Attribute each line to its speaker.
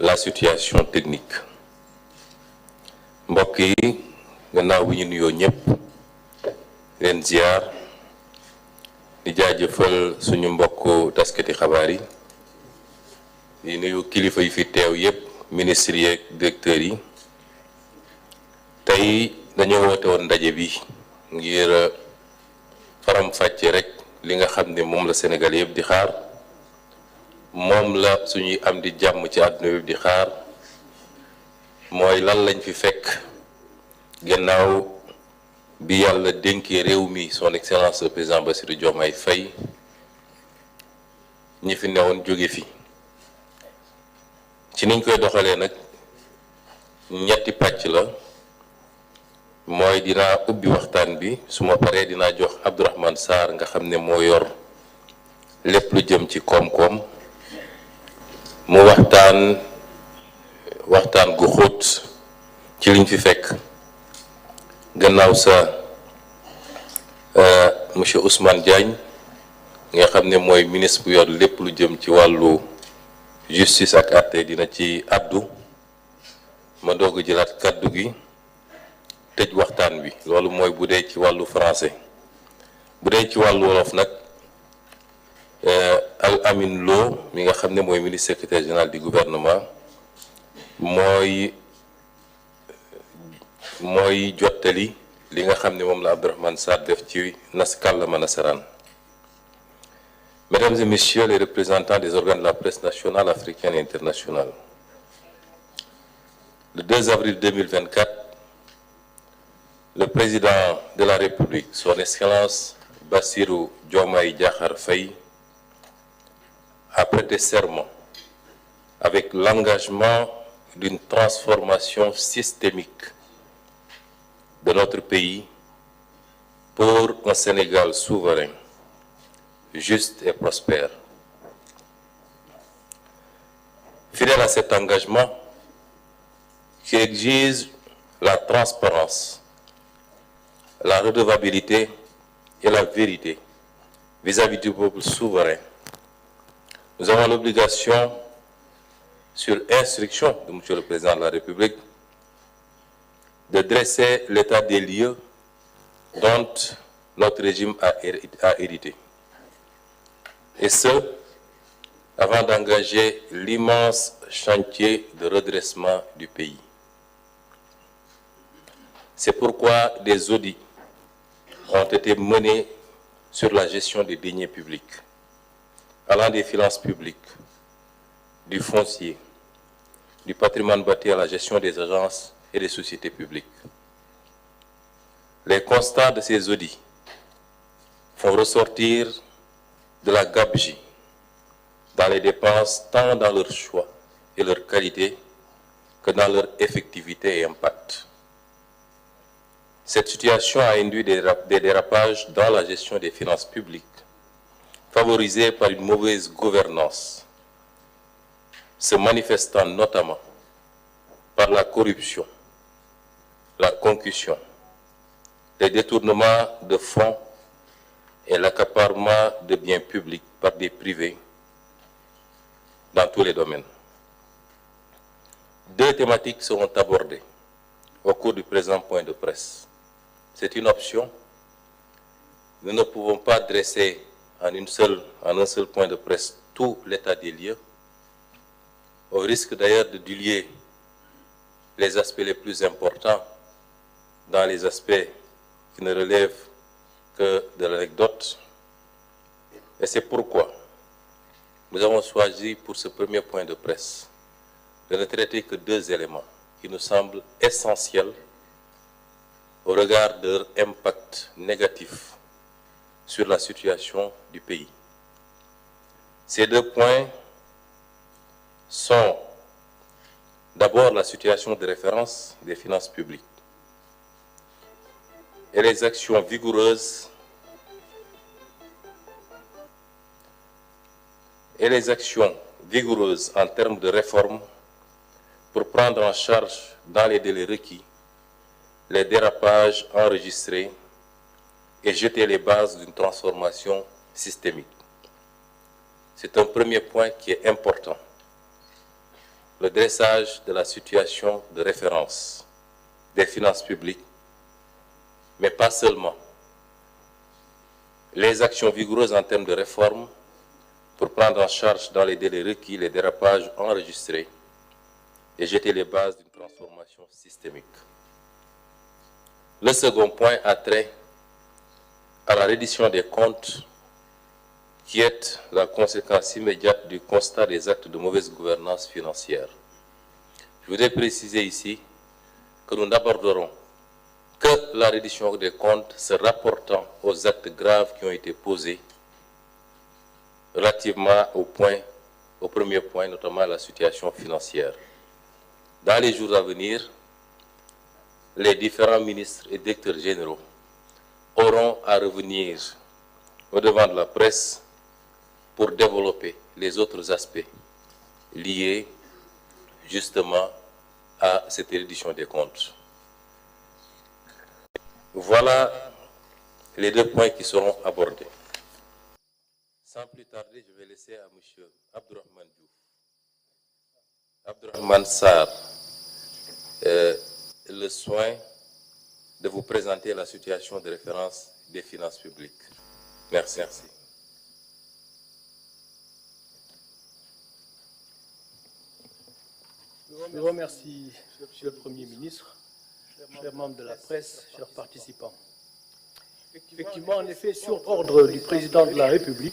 Speaker 1: la situation technique mbokk yi gannaaw bu ñu nuyoo ñëpp leen ziar di jaajëfal suñu mbokk taskati xabaar yi di nuyu kilifa yi fi teew yëpp ministres yi ak directeurs yi tey dañoo woote woon ndaje bi ngir faram-fàcce rek li nga xam ne moom la Sénégal yëpp di xaar moom la suñuy am di jàmm ci àdduna yëpp di xaar mooy lan lañ fi fekk gannaaw bi yàlla dénkee réew mi son excellence le président Bassirou Diomaye Faye ñi fi newoon jóge fi ci niñ koy doxalee nag ñetti pàcc la mooy dinaa ubbi waxtaan bi su ma paree dinaa jox Abdourahmane Sarr nga xam ne moo yor lépp lu jëm ci koom-koom mu waxtaan gu xóot ci liñ fi fekk gannaaw sa monsieur Ousmane Diagne nga xam ne mooy ministre bu yor lépp lu jëm ci wàllu justice ak àtte dina ci addu ma doog a jëlaat kàddu gi tëj waxtaan bi loolu mooy bu dee ci wàllu français bu dee ci wàllu wolof nag Al Amin Lo mi nga xam ne mooy ministre secrétaire général du gouvernement mooy jottali li nga xam ne moom la Abdourahmane Sarr def ci kàllaama nasaraan. Mesdames et messieurs les représentants des organes de la presse nationale, africaine et internationale, le 2 avril 2024, le président de la République, son Excellence Bassirou Diomaye Diakhar Faye, a prêté serment avec l'engagement d'une transformation systémique de notre pays pour un Sénégal souverain, juste et prospère. Fidèle à cet engagement qui exige la transparence, la redevabilité et la vérité vis-à-vis du peuple souverain, nous avons l'obligation, sur instruction de M. le Président de la République, de dresser l'état des lieux dont notre régime a hérité. Et ce, avant d'engager l'immense chantier de redressement du pays. C'est pourquoi des audits ont été menés sur la gestion des deniers publics, allant des finances publiques, du foncier, du patrimoine bâti à la gestion des agences et des sociétés publiques. Les constats de ces audits font ressortir de la gabegie dans les dépenses, tant dans leur choix et leur qualité que dans leur effectivité et impact. Cette situation a induit des dérapages dans la gestion des finances publiques, favorisés par une mauvaise gouvernance, se manifestant notamment par la corruption, la concussion, les détournements de fonds et l'accaparement de biens publics par des privés dans tous les domaines. Deux thématiques seront abordées au cours du présent point de presse. C'est une option. Nous ne pouvons pas dresser en un seul point de presse tout l'état des lieux, au risque d'ailleurs de diluer les aspects les plus importants dans les aspects qui ne relèvent que de l'anecdote. Et c'est pourquoi nous avons choisi pour ce premier point de presse de ne traiter que deux éléments qui nous semblent essentiels au regard de leur impact négatif sur la situation du pays. Ces deux points sont d'abord la situation de référence des finances publiques et les actions vigoureuses en termes de réforme pour prendre en charge dans les délais requis les dérapages enregistrés et jeter les bases d'une transformation systémique. C'est un premier point qui est important. le dressage de la situation de référence des finances publiques, mais pas seulement. Les actions vigoureuses en termes de réforme pour prendre en charge dans les délais requis les dérapages enregistrés et jeter les bases d'une transformation systémique. Le second point a trait à la reddition des comptes qui est la conséquence immédiate du constat des actes de mauvaise gouvernance financière. Je voudrais préciser ici que nous n'aborderons que la reddition des comptes se rapportant aux actes graves qui ont été posés relativement au premier point, notamment la situation financière. Dans les jours à venir, les différents ministres et directeurs généraux auront à revenir au devant de la presse pour développer les autres aspects liés justement à cette reddition des comptes. Voilà les deux points qui seront abordés. Sans plus tarder, je vais laisser à M. Abdourahmane Diouf, Abdourahmane Sarr, le soin de vous présenter la situation de référence des finances publiques. Merci.
Speaker 2: Je vous remercie, Monsieur le Premier ministre, chers membres de la presse, chers participants. Effectivement, en effet, sur ordre du Président de la République,